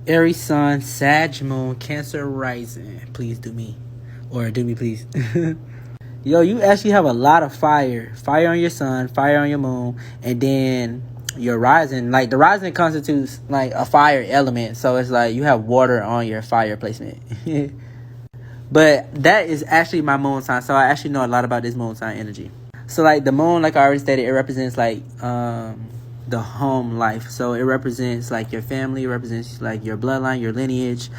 Aries sun, Sag moon, Cancer rising. Please do me. Or do me, please. Yo, you actually have a lot of fire. Fire on your sun, fire on your moon, and then your rising. Like, the rising constitutes, like, a fire element. So it's like you have water on your fire placement. But that is actually my moon sign. So I actually know a lot about this moon sign energy. So, like, the moon, like I already stated, it represents, like, the home life. So it represents, like, your family. It represents, like, your bloodline, your lineage.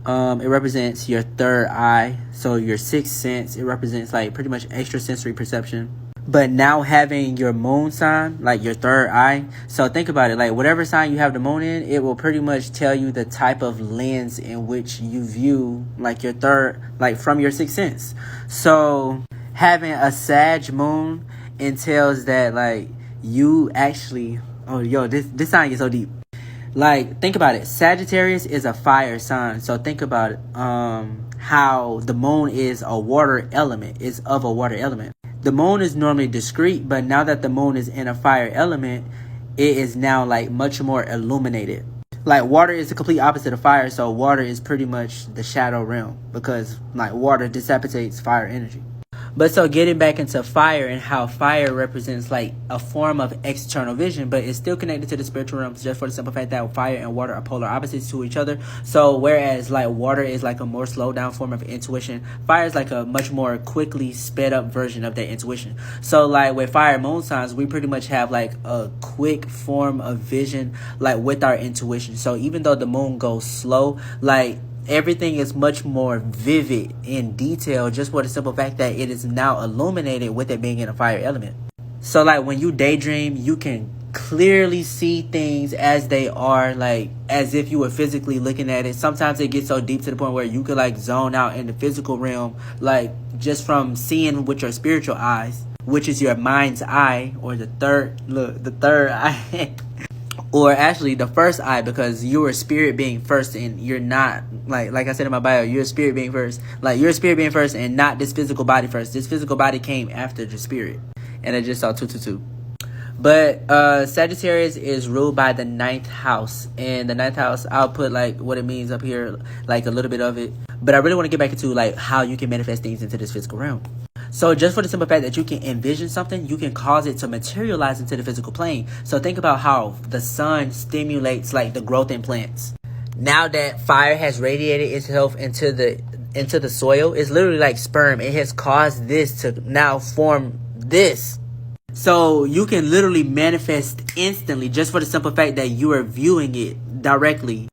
It represents your third eye, so your sixth sense. It represents, like, pretty much extrasensory perception. But now having your moon sign, like your third eye, so think about it, like whatever sign you have the moon in, it will pretty much tell you the type of lens in which you view, like, your third, like, from your sixth sense. So having a Sag moon entails that, like, you actually, oh, yo, this sign gets so deep. Like, think about it. Sagittarius is a fire sign. So think about it. How the moon is a water element. It's of a water element. The moon is normally discreet, but now that the moon is in a fire element, it is now, like, much more illuminated. Like, water is the complete opposite of fire. So water is pretty much the shadow realm, because, like, water dissipates fire energy. But so getting back into fire and how fire represents, like, a form of external vision, but it's still connected to the spiritual realms, just for the simple fact that fire and water are polar opposites to each other. So whereas, like, water is like a more slowed down form of intuition, fire is like a much more quickly sped up version of that intuition. So, like, with fire moon signs, we pretty much have, like, a quick form of vision, like, with our intuition. So even though the moon goes slow, like, everything is much more vivid in detail, just for the simple fact that it is now illuminated with it being in a fire element. So, like, when you daydream, you can clearly see things as they are, like, as if you were physically looking at it. Sometimes it gets so deep to the point where you could, like, zone out in the physical realm, like, just from seeing with your spiritual eyes, which is your mind's eye, or the third eye. Or actually the first eye, because you're a spirit being first, and you're not, like I said in my bio, you're a spirit being first. Like, you're a spirit being first and not this physical body first. This physical body came after the spirit. And I just saw 222. But Sagittarius is ruled by the 9th house. And the 9th house, I'll put, like, what it means up here, like, a little bit of it. But I really want to get back into, like, how you can manifest things into this physical realm. So just for the simple fact that you can envision something, you can cause it to materialize into the physical plane. So think about how the sun stimulates, like, the growth in plants. Now that fire has radiated itself into the soil, it's literally like sperm. It has caused this to now form this. So you can literally manifest instantly, just for the simple fact that you are viewing it directly.